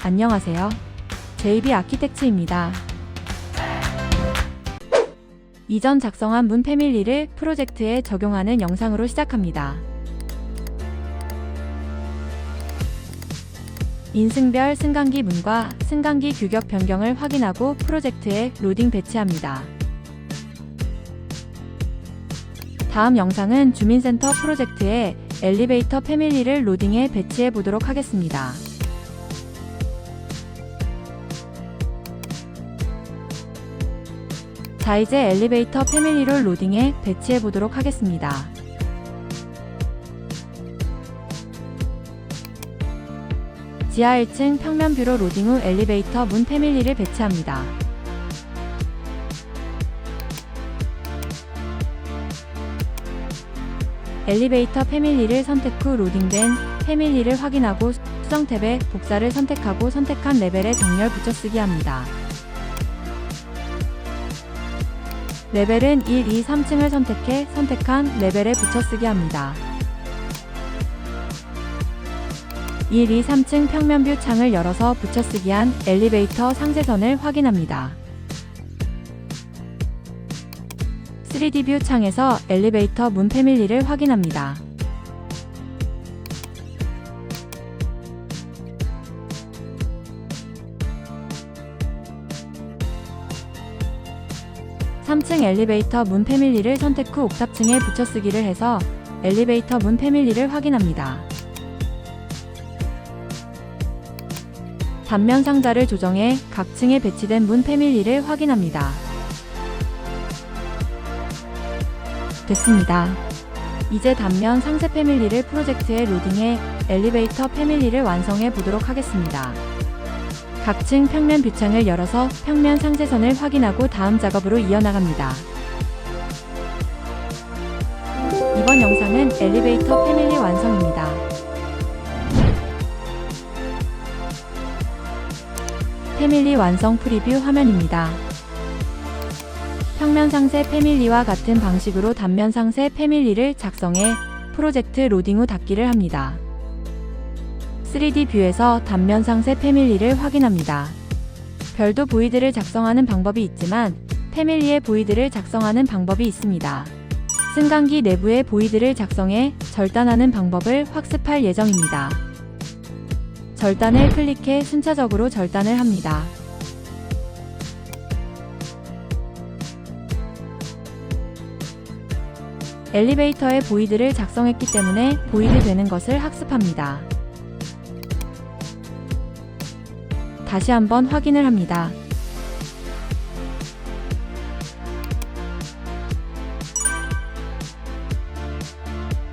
안녕하세요. JB 아키텍츠입니다. 이전 작성한 문 패밀리를 프로젝트에 적용하는 영상으로 시작합니다. 인승별 승강기 문과 승강기 규격 변경을 확인하고 프로젝트에 로딩 배치합니다. 다음 영상은 주민센터 프로젝트에 엘리베이터 패밀리를 로딩해 배치해 보도록 하겠습니다. 자, 이제 엘리베이터 패밀리로 로딩해 배치해 보도록 하겠습니다. 지하 1층 평면 뷰로 로딩 후 엘리베이터 문 패밀리를 배치합니다. 엘리베이터 패밀리를 선택 후 로딩된 패밀리를 확인하고 수정 탭에 복사를 선택하고 선택한 레벨에 정렬 붙여쓰기 합니다. 레벨은 1, 2, 3층을 선택해 선택한 레벨에 붙여쓰기 합니다. 1, 2, 3층 평면뷰 창을 열어서 붙여쓰기한 엘리베이터 상세선을 확인합니다. 3D 뷰 창에서 엘리베이터 문 패밀리를 확인합니다. (3층) 엘리베이터 문 패밀리를 선택 후 옥탑층에 붙여쓰기를 해서 엘리베이터 문 패밀리를 확인합니다. 단면 상자를 조정해 각 층에 배치된 문 패밀리를 확인합니다. 됐습니다. 이제 단면 상세 패밀리를 프로젝트에 로딩해 엘리베이터 패밀리를 완성해 보도록 하겠습니다. 각 층 평면 뷰창을 열어서 평면 상세선을 확인하고 다음 작업으로 이어나갑니다. 이번 영상은 엘리베이터 패밀리 완성입니다. 패밀리 완성 프리뷰 화면입니다. 평면 상세 패밀리와 같은 방식으로 단면 상세 패밀리를 작성해 프로젝트 로딩 후 닫기를 합니다. 3D 뷰에서 단면 상세 패밀리를 확인합니다. 별도 보이드를 작성하는 방법이 있지만 패밀리의 보이드를 작성하는 방법이 있습니다. 승강기 내부의 보이드를 작성해 절단하는 방법을 학습할 예정입니다. 절단을 클릭해 순차적으로 절단을 합니다. 엘리베이터의 보이드를 작성했기 때문에 보이드 되는 것을 학습합니다. 다시 한번 확인을 합니다.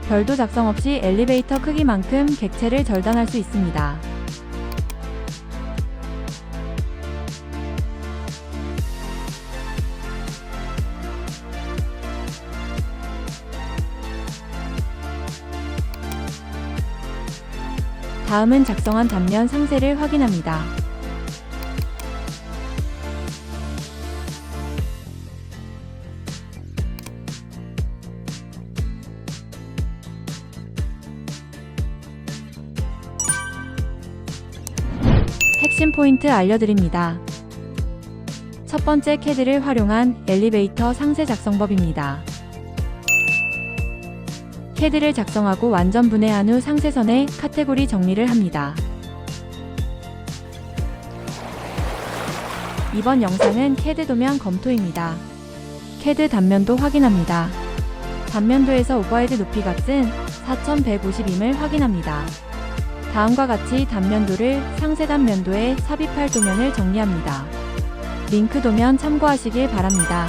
별도 작성 없이 엘리베이터 크기만큼 객체를 절단할 수 있습니다. 다음은 작성한 단면 상세를 확인합니다. 핵심 포인트 알려드립니다. 첫 번째 CAD를 활용한 엘리베이터 상세 작성법입니다. CAD를 작성하고 완전 분해한 후 상세선에 카테고리 정리를 합니다. 이번 영상은 CAD 도면 검토입니다. CAD 단면도 확인합니다. 단면도에서 오버헤드 높이 값은 4150임을 확인합니다. 다음과 같이 단면도를 상세 단면도에 삽입할 도면을 정리합니다. 링크 도면 참고하시길 바랍니다.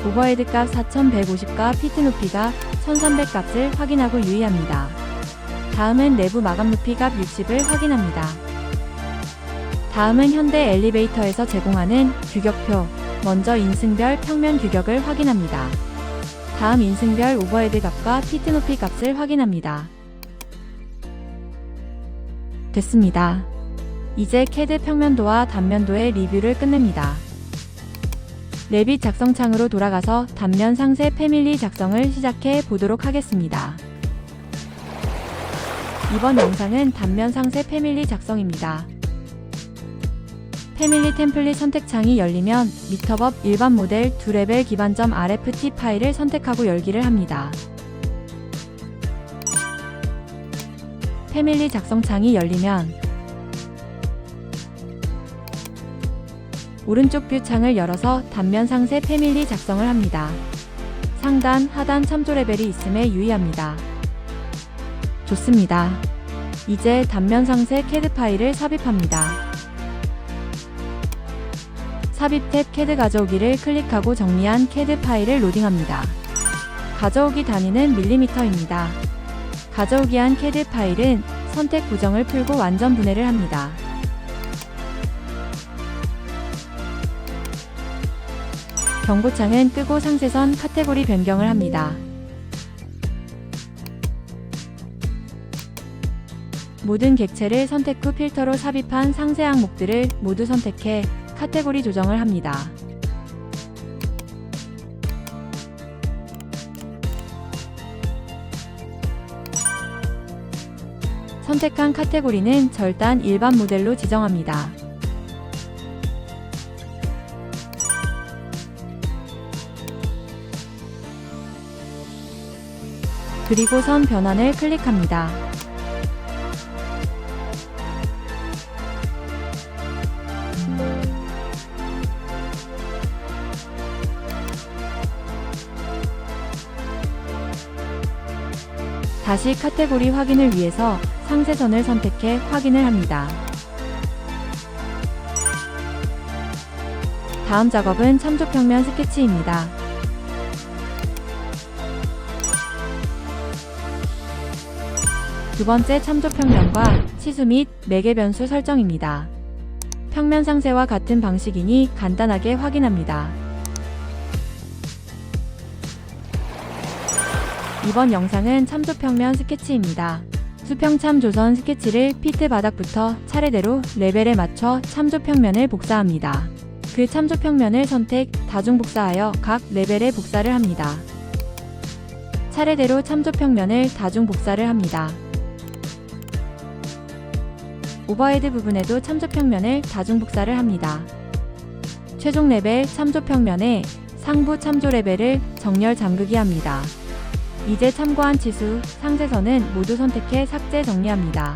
오버헤드 값 4150과 피트 높이가 1300 값을 확인하고 유의합니다. 다음은 내부 마감 높이 값 60을 확인합니다. 다음은 현대 엘리베이터에서 제공하는 규격표, 먼저 인승별 평면 규격을 확인합니다. 다음 인승별 오버헤드 값과 피트 높이 값을 확인합니다. 됐습니다. 이제 CAD 평면도와 단면도의 리뷰를 끝냅니다. 레빗 작성창으로 돌아가서 단면 상세 패밀리 작성을 시작해 보도록 하겠습니다. 이번 영상은 단면 상세 패밀리 작성입니다. 패밀리 템플릿 선택창이 열리면 미터법 일반 모델 2레벨 기반점 RFT 파일을 선택하고 열기를 합니다. 패밀리 작성창이 열리면 오른쪽 뷰 창을 열어서 단면 상세 패밀리 작성을 합니다. 상단, 하단 참조 레벨이 있음에 유의합니다. 좋습니다. 이제 단면 상세 CAD 파일을 삽입합니다. 삽입 탭 CAD 가져오기를 클릭하고 정리한 CAD 파일을 로딩합니다. 가져오기 단위는 밀리미터입니다. 가져오기한 CAD 파일은 선택 구정을 풀고 완전 분해를 합니다. 경고창은 끄고 상세선 카테고리 변경을 합니다. 모든 객체를 선택 후 필터로 삽입한 상세 항목들을 모두 선택해 카테고리 조정을 합니다. 선택한 카테고리는 절단 일반 모델로 지정합니다. 그리고 선 변환을 클릭합니다. 다시 카테고리 확인을 위해서 상세선을 선택해 확인을 합니다. 다음 작업은 참조평면 스케치입니다. 두 번째 참조평면과 치수 및 매개 변수 설정입니다. 평면 상세와 같은 방식이니 간단하게 확인합니다. 이번 영상은 참조평면 스케치입니다. 수평참 조선 스케치를 피트 바닥부터 차례대로 레벨에 맞춰 참조평면을 복사합니다. 그 참조평면을 선택, 다중 복사하여 각 레벨에 복사를 합니다. 차례대로 참조평면을 다중 복사를 합니다. 오버헤드 부분에도 참조평면을 다중 복사를 합니다. 최종 레벨 참조평면에 상부 참조 레벨을 정렬 잠그기 합니다. 이제 참고한 치수, 상세선은 모두 선택해 삭제 정리합니다.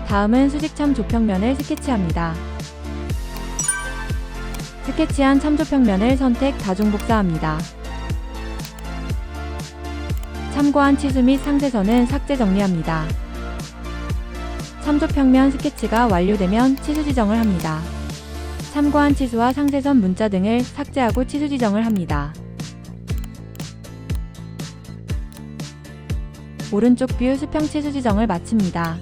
다음은 수직참 조평면을 스케치합니다. 스케치한 참조평면을 선택, 다중 복사합니다. 참고한 치수 및 상세선은 삭제 정리합니다. 참조평면 스케치가 완료되면 치수 지정을 합니다. 참고한 치수와 상세선 문자 등을 삭제하고 치수 지정을 합니다. 오른쪽 뷰 수평 치수 지정을 마칩니다.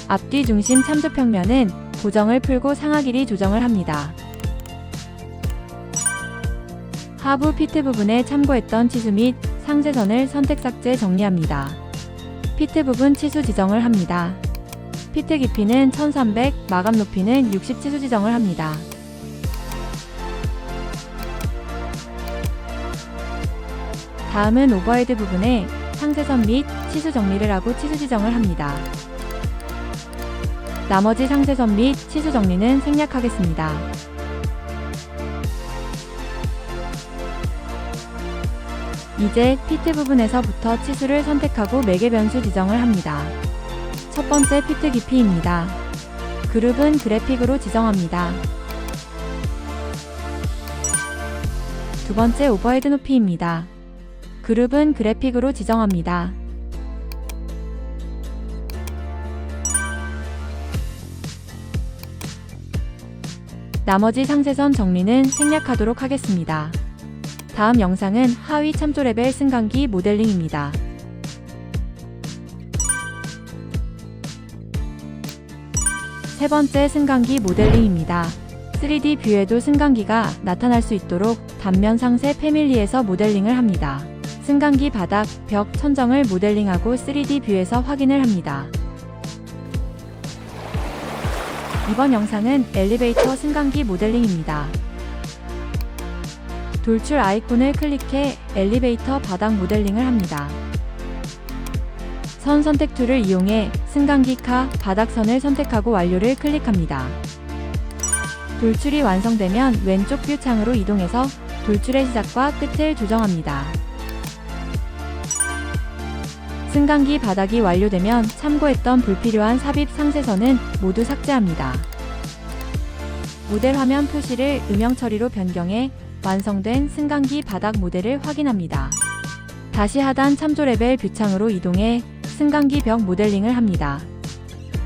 앞뒤 중심 참조평면은 고정을 풀고 상하 길이 조정을 합니다. 하부 피트 부분에 참고했던 치수 및 상세선을 선택 삭제 정리합니다. 피트 부분 치수 지정을 합니다. 피트 깊이는 1300, 마감 높이는 60 치수 지정을 합니다. 다음은 오버헤드 부분에 상세선 및 치수 정리를 하고 치수 지정을 합니다. 나머지 상세선 및 치수 정리는 생략하겠습니다. 이제 피트 부분에서부터 치수를 선택하고 매개 변수 지정을 합니다. 첫 번째 피트 깊이입니다. 그룹은 그래픽으로 지정합니다. 두 번째 오버헤드 높이입니다. 그룹은 그래픽으로 지정합니다. 나머지 상세선 정리는 생략하도록 하겠습니다. 다음 영상은 하위 참조 레벨 승강기 모델링입니다. 세 번째 승강기 모델링입니다. 3D 뷰에도 승강기가 나타날 수 있도록 단면 상세 패밀리에서 모델링을 합니다. 승강기 바닥, 벽, 천정을 모델링하고 3D 뷰에서 확인을 합니다. 이번 영상은 엘리베이터 승강기 모델링입니다. 돌출 아이콘을 클릭해 엘리베이터 바닥 모델링을 합니다. 선 선택 툴을 이용해 승강기 카 바닥선을 선택하고 완료를 클릭합니다. 돌출이 완성되면 왼쪽 뷰 창으로 이동해서 돌출의 시작과 끝을 조정합니다. 승강기 바닥이 완료되면 참고했던 불필요한 삽입 상세선은 모두 삭제합니다. 모델 화면 표시를 음영 처리로 변경해 완성된 승강기 바닥 모델을 확인합니다. 다시 하단 참조 레벨 뷰창으로 이동해 승강기 벽 모델링을 합니다.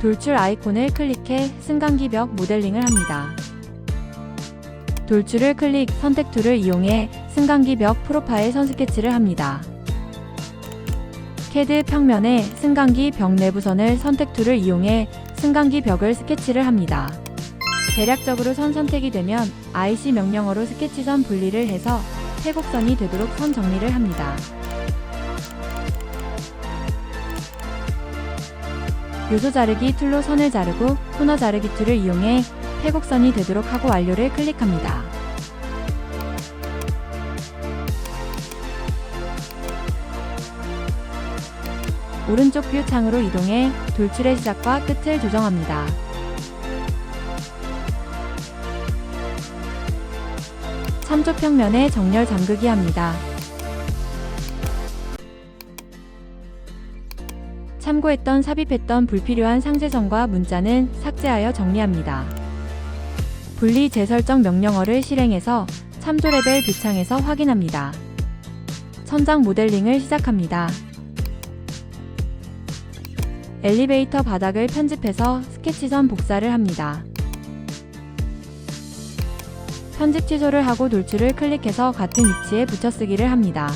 돌출 아이콘을 클릭해 승강기 벽 모델링을 합니다. 돌출을 클릭 선택 툴을 이용해 승강기 벽 프로파일 선 스케치를 합니다. CAD 평면에 승강기 벽 내부선을 선택 툴을 이용해 승강기 벽을 스케치를 합니다. 대략적으로 선 선택이 되면 IC 명령어로 스케치선 분리를 해서 회곡선이 되도록 선 정리를 합니다. 요소 자르기 툴로 선을 자르고 코너 자르기 툴을 이용해 회곡선이 되도록 하고 완료를 클릭합니다. 오른쪽 뷰 창으로 이동해 돌출의 시작과 끝을 조정합니다. 참조 평면에 정렬 잠그기 합니다. 참고했던 삽입했던 불필요한 상세선과 문자는 삭제하여 정리합니다. 분리 재설정 명령어를 실행해서 참조 레벨 뷰창에서 확인합니다. 천장 모델링을 시작합니다. 엘리베이터 바닥을 편집해서 스케치선 복사를 합니다. 편집 취소를 하고 돌출을 클릭해서 같은 위치에 붙여쓰기를 합니다.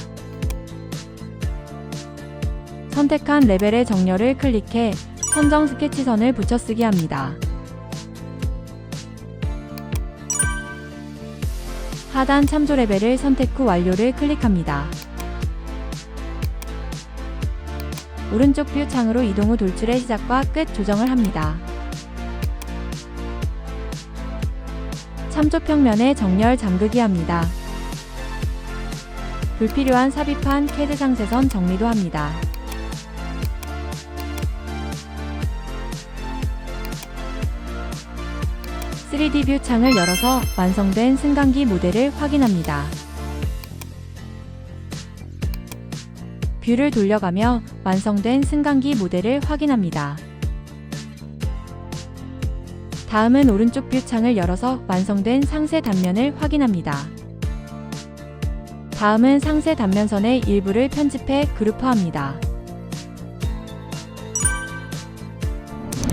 선택한 레벨의 정렬을 클릭해 선정 스케치선을 붙여쓰기 합니다. 하단 참조 레벨을 선택 후 완료를 클릭합니다. 오른쪽 뷰 창으로 이동 후 돌출의 시작과 끝 조정을 합니다. 참조 평면에 정렬 잠그기 합니다. 불필요한 삽입한 CAD 상세선 정리도 합니다. (3D) 뷰 창을 열어서 완성된 승강기 모델을 확인합니다. 뷰를 돌려가며 완성된 승강기 모델을 확인합니다. 다음은 오른쪽 뷰 창을 열어서 완성된 상세 단면을 확인합니다. 다음은 상세 단면선의 일부를 편집해 그룹화합니다.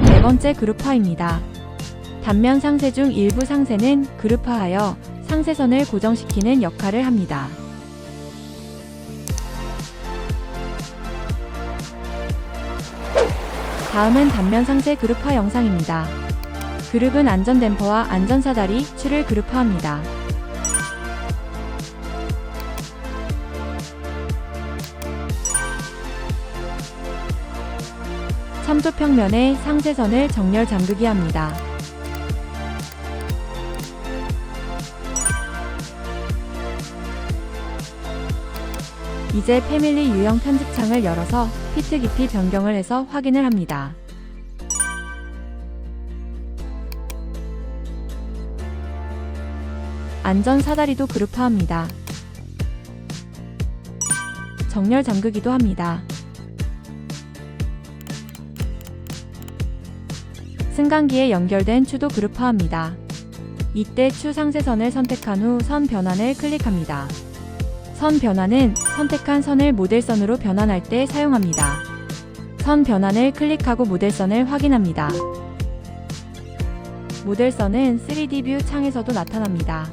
네 번째 그룹화입니다. 단면 상세 중 일부 상세는 그룹화하여 상세선을 고정시키는 역할을 합니다. 다음은 단면 상세 그룹화 영상입니다. 그룹은 안전댐퍼와 안전사다리, 추를 그룹화합니다. 참조 평면에 상세선을 정렬 잠그기 합니다. 이제 패밀리 유형 편집창을 열어서 피트 깊이 변경을 해서 확인을 합니다. 안전 사다리도 그룹화합니다. 정렬 잠그기도 합니다. 승강기에 연결된 추도 그룹화합니다. 이때 추 상세선을 선택한 후 선 변환을 클릭합니다. 선 변환은 선택한 선을 모델선으로 변환할 때 사용합니다. 선 변환을 클릭하고 모델선을 확인합니다. 모델선은 3D 뷰 창에서도 나타납니다.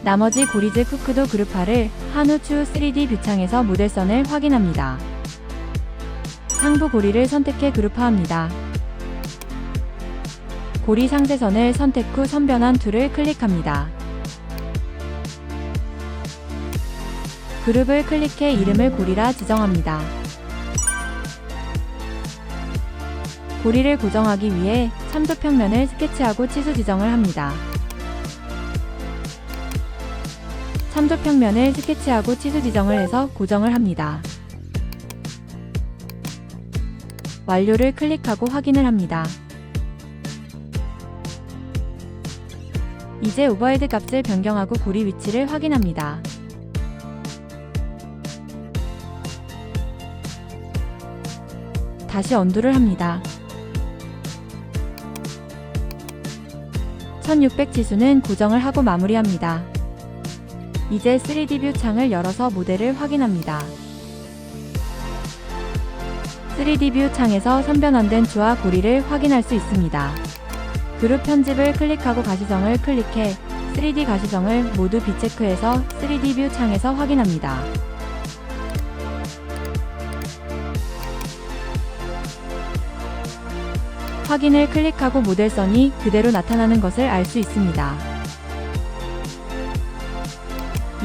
나머지 고리즈 후크도 그룹화를 한 후 추 3D 뷰 창에서 모델선을 확인합니다. 상부 고리를 선택해 그룹화합니다. 고리 상세선을 선택 후 선 변환 툴을 클릭합니다. 그룹을 클릭해 이름을 고리라 지정합니다. 고리를 고정하기 위해 참조 평면을 스케치하고 치수 지정을 합니다. 참조평면을 스케치하고 치수 지정을 해서 고정을 합니다. 완료를 클릭하고 확인을 합니다. 이제 오버헤드 값을 변경하고 고리 위치를 확인합니다. 다시 언두를 합니다. 1600 치수는 고정을 하고 마무리합니다. 이제 3D 뷰 창을 열어서 모델을 확인합니다. 3D 뷰 창에서 선변환된 추와 고리를 확인할 수 있습니다. 그룹 편집을 클릭하고 가시성을 클릭해 3D 가시성을 모두 비체크해서 3D 뷰 창에서 확인합니다. 확인을 클릭하고 모델선이 그대로 나타나는 것을 알 수 있습니다.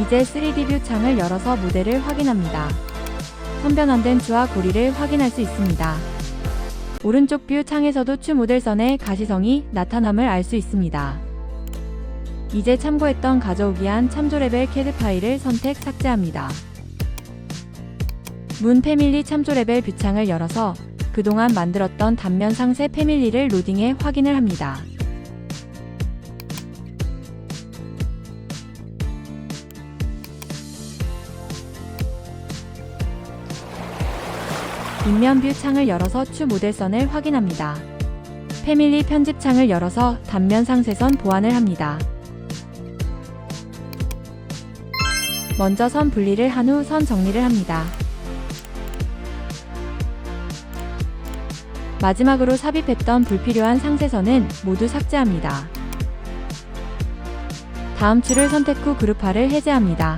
이제 3D 뷰 창을 열어서 모델을 확인합니다. 선변환된 추와 고리를 확인할 수 있습니다. 오른쪽 뷰 창에서도 추 모델선의 가시성이 나타남을 알 수 있습니다. 이제 참고했던 가져오기 한 참조 레벨 CAD 파일을 선택 삭제합니다. 문 패밀리 참조 레벨 뷰 창을 열어서 그동안 만들었던 단면 상세 패밀리를 로딩해 확인을 합니다. 인면 뷰 창을 열어서 추 모델선을 확인합니다. 패밀리 편집 창을 열어서 단면 상세선 보완을 합니다. 먼저 선 분리를 한 후 선 정리를 합니다. 마지막으로 삽입했던 불필요한 상세선은 모두 삭제합니다. 다음 추를 선택 후 그룹화를 해제합니다.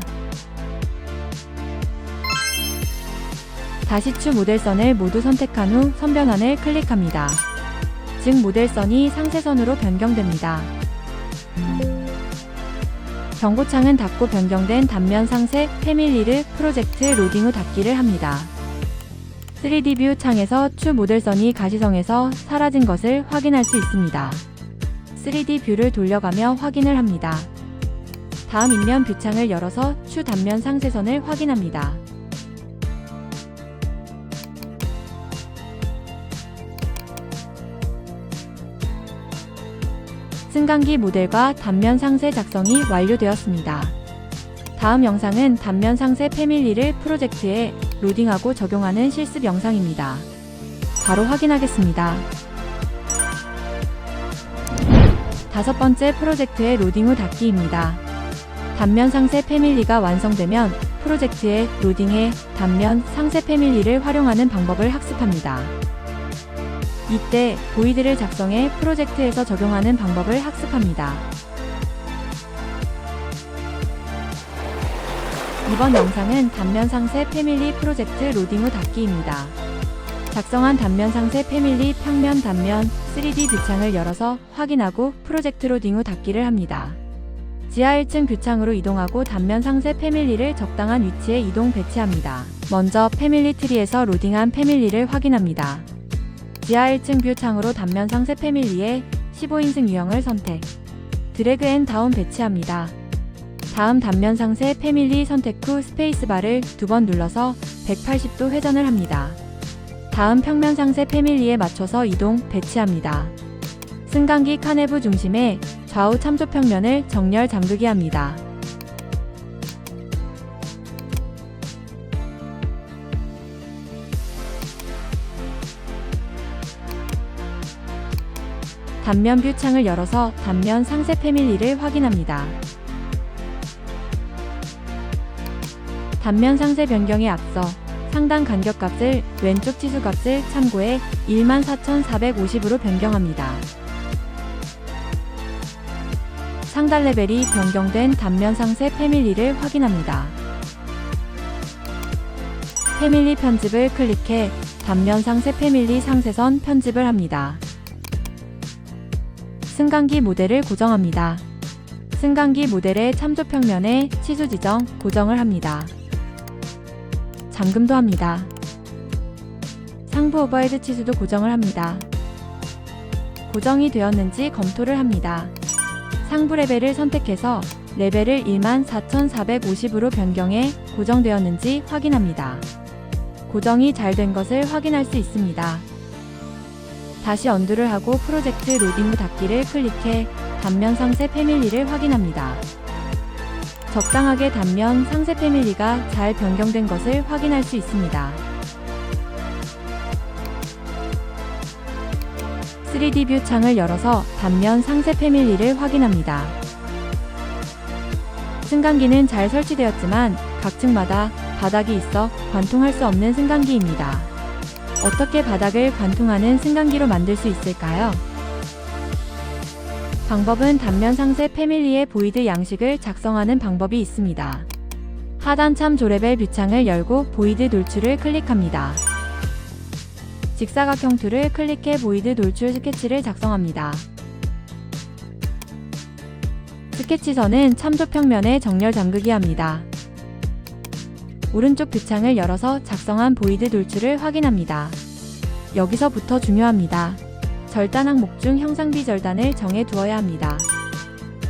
다시 추 모델선을 모두 선택한 후 선변환을 클릭합니다. 즉 모델선이 상세선으로 변경됩니다. 경고창은 닫고 변경된 단면 상세 패밀리를 프로젝트 로딩 후 닫기를 합니다. 3D 뷰 창에서 추 모델선이 가시성에서 사라진 것을 확인할 수 있습니다. 3D 뷰를 돌려가며 확인을 합니다. 다음 인면 뷰 창을 열어서 추 단면 상세선을 확인합니다. 승강기 모델과 단면 상세 작성이 완료되었습니다. 다음 영상은 단면 상세 패밀리를 프로젝트에 로딩하고 적용하는 실습 영상입니다. 바로 확인하겠습니다. 5번째 프로젝트의 로딩 후 닫기입니다. 단면 상세 패밀리가 완성되면 프로젝트에 로딩해 단면 상세 패밀리를 활용하는 방법을 학습합니다. 이때 보이드를 작성해 프로젝트에서 적용하는 방법을 학습합니다. 이번 영상은 단면 상세 패밀리 프로젝트 로딩 후 닫기입니다. 작성한 단면 상세 패밀리 평면 단면 3D 뷰 창을 열어서 확인하고 프로젝트 로딩 후 닫기를 합니다. 지하 1층 뷰 창으로 이동하고 단면 상세 패밀리를 적당한 위치에 이동 배치합니다. 먼저 패밀리 트리에서 로딩한 패밀리를 확인합니다. 지하 1층 뷰 창으로 단면 상세 패밀리에 15인승 유형을 선택, 드래그 앤 다운 배치합니다. 다음 단면 상세 패밀리 선택 후 스페이스바를 2번 눌러서 180도 회전을 합니다. 다음 평면 상세 패밀리에 맞춰서 이동 배치합니다. 승강기 카네브 중심에 좌우 참조 평면을 정렬 잠그기 합니다. 단면 뷰 창을 열어서 단면 상세 패밀리를 확인합니다. 단면 상세 변경에 앞서 상단 간격값을 왼쪽 치수값을 참고해 14,450으로 변경합니다. 상단 레벨이 변경된 단면 상세 패밀리를 확인합니다. 패밀리 편집을 클릭해 단면 상세 패밀리 상세선 편집을 합니다. 승강기 모델을 고정합니다. 승강기 모델의 참조 평면에 치수 지정, 고정을 합니다. 잠금도 합니다. 상부 오버헤드 치수도 고정을 합니다. 고정이 되었는지 검토를 합니다. 상부 레벨을 선택해서 레벨을 14,450으로 변경해 고정되었는지 확인합니다. 고정이 잘 된 것을 확인할 수 있습니다. 다시 언두를 하고 프로젝트 로딩 후 닫기를 클릭해 단면 상세 패밀리를 확인합니다. 적당하게 단면 상세 패밀리가 잘 변경된 것을 확인할 수 있습니다. 3D 뷰 창을 열어서 단면 상세 패밀리를 확인합니다. 승강기는 잘 설치되었지만 각 층마다 바닥이 있어 관통할 수 없는 승강기입니다. 어떻게 바닥을 관통하는 승강기로 만들 수 있을까요? 방법은 단면 상세 패밀리의 보이드 양식을 작성하는 방법이 있습니다. 하단 참 조레벨 뷰창을 열고 보이드 돌출을 클릭합니다. 직사각형 툴을 클릭해 보이드 돌출 스케치를 작성합니다. 스케치선은 참조평면에 정렬 잠그기 합니다. 오른쪽 뷰창을 열어서 작성한 보이드 돌출을 확인합니다. 여기서부터 중요합니다. 절단 항목 중 형상 비절단을 정해 두어야 합니다.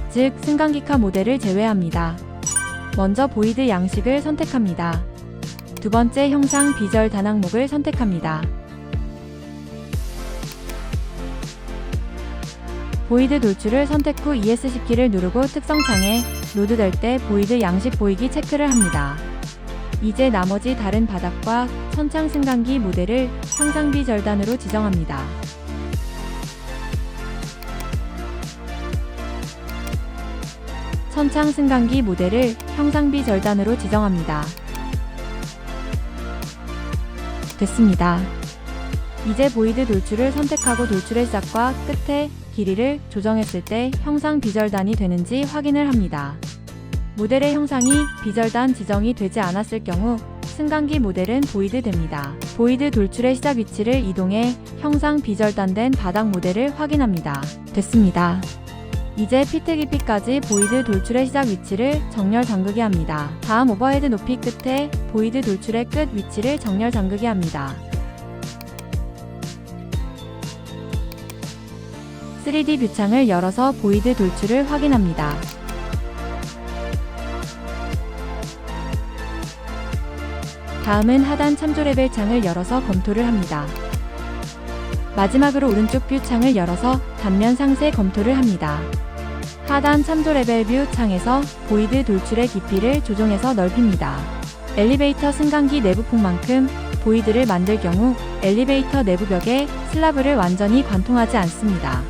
즉, 승강기카 모델을 제외합니다. 먼저 보이드 양식을 선택합니다. 두 번째 형상 비절단 항목을 선택합니다. 보이드 돌출을 선택 후 ESC키를 누르고 특성창에 로드될 때 보이드 양식 보이기 체크를 합니다. 이제 나머지 다른 바닥과 천창 승강기 모델을 형상 비절단으로 지정합니다. 천창 승강기 모델을 형상 비절단으로 지정합니다. 됐습니다. 이제 보이드 돌출을 선택하고 돌출의 시작과 끝의 길이를 조정했을 때 형상 비절단이 되는지 확인을 합니다. 모델의 형상이 비절단 지정이 되지 않았을 경우 승강기 모델은 보이드 됩니다. 보이드 돌출의 시작 위치를 이동해 형상 비절단된 바닥 모델을 확인합니다. 됐습니다. 이제 피트 깊이까지 보이드 돌출의 시작 위치를 정렬 잠그기 합니다. 다음 오버헤드 높이 끝에 보이드 돌출의 끝 위치를 정렬 잠그기 합니다. 3D 뷰창을 열어서 보이드 돌출을 확인합니다. 다음은 하단 참조 레벨 창을 열어서 검토를 합니다. 마지막으로 오른쪽 뷰 창을 열어서 단면 상세 검토를 합니다. 하단 참조 레벨 뷰 창에서 보이드 돌출의 깊이를 조정해서 넓힙니다. 엘리베이터 승강기 내부 폭만큼 보이드를 만들 경우 엘리베이터 내부 벽에 슬라브를 완전히 관통하지 않습니다.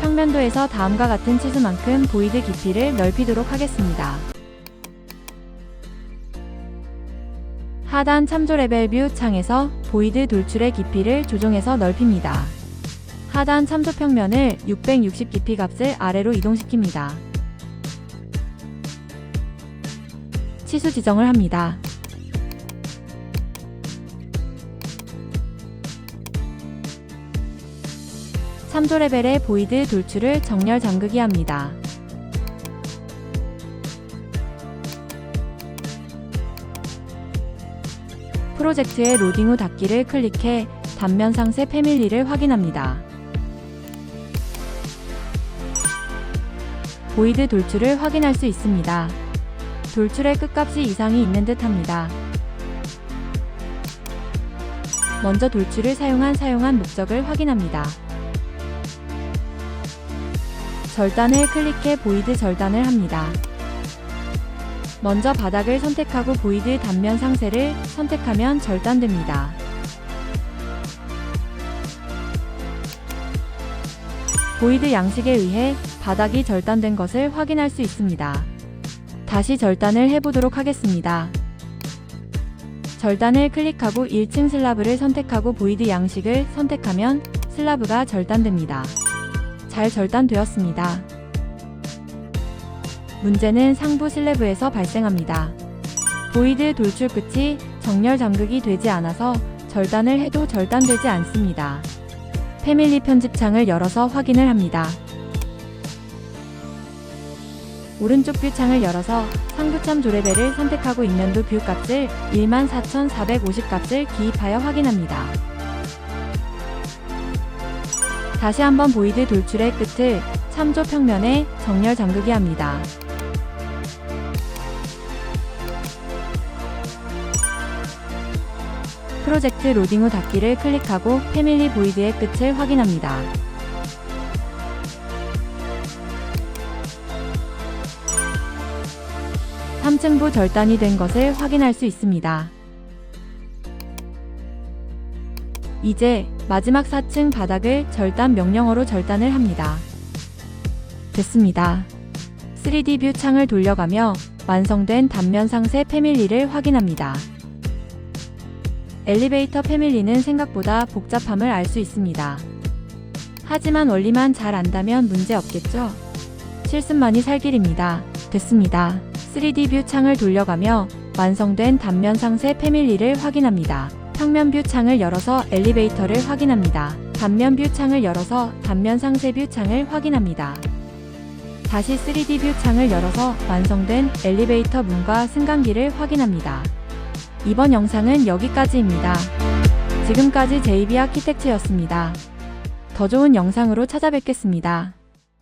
평면도에서 다음과 같은 치수만큼 보이드 깊이를 넓히도록 하겠습니다. 하단 참조 레벨 뷰 창에서 보이드 돌출의 깊이를 조정해서 넓힙니다. 하단 참조 평면을 660 깊이 값을 아래로 이동시킵니다. 치수 지정을 합니다. 참조 레벨의 보이드 돌출을 정렬 잠그기 합니다. 프로젝트의 로딩 후 닫기를 클릭해 단면 상세 패밀리를 확인합니다. 보이드 돌출을 확인할 수 있습니다. 돌출의 끝값이 이상이 있는 듯 합니다. 먼저 돌출을 사용한 목적을 확인합니다. 절단을 클릭해 보이드 절단을 합니다. 먼저 바닥을 선택하고 보이드 단면 상세를 선택하면 절단됩니다. 보이드 양식에 의해 바닥이 절단된 것을 확인할 수 있습니다. 다시 절단을 해보도록 하겠습니다. 절단을 클릭하고 1층 슬라브를 선택하고 보이드 양식을 선택하면 슬라브가 절단됩니다. 잘 절단되었습니다. 문제는 상부 슬래브에서 발생합니다. 보이드 돌출 끝이 정렬 잠그기 되지 않아서 절단을 해도 절단되지 않습니다. 패밀리 편집창을 열어서 확인을 합니다. 오른쪽 뷰 창을 열어서 상부참 조레벨을 선택하고 입면도 뷰 값을 14,450 값을 기입하여 확인합니다. 다시 한번 보이드 돌출의 끝을 참조 평면에 정렬 잠그기 합니다. 프로젝트 로딩 후 닫기를 클릭하고 패밀리 보이드의 끝을 확인합니다. (3층부) 절단이 된 것을 확인할 수 있습니다. 이제 마지막 4층 바닥을 절단 명령어로 절단을 합니다. 됐습니다. 3D 뷰 창을 돌려가며 완성된 단면 상세 패밀리를 확인합니다. 엘리베이터 패밀리는 생각보다 복잡함을 알 수 있습니다. 하지만 원리만 잘 안다면 문제 없겠죠? 실습만이 살 길입니다. 됐습니다. 3D 뷰 창을 돌려가며 완성된 단면 상세 패밀리를 확인합니다. 평면 뷰 창을 열어서 엘리베이터를 확인합니다. 단면 뷰 창을 열어서 단면 상세 뷰 창을 확인합니다. 다시 3D 뷰 창을 열어서 완성된 엘리베이터 문과 승강기를 확인합니다. 이번 영상은 여기까지입니다. 지금까지 JB 아키텍처였습니다. 더 좋은 영상으로 찾아뵙겠습니다.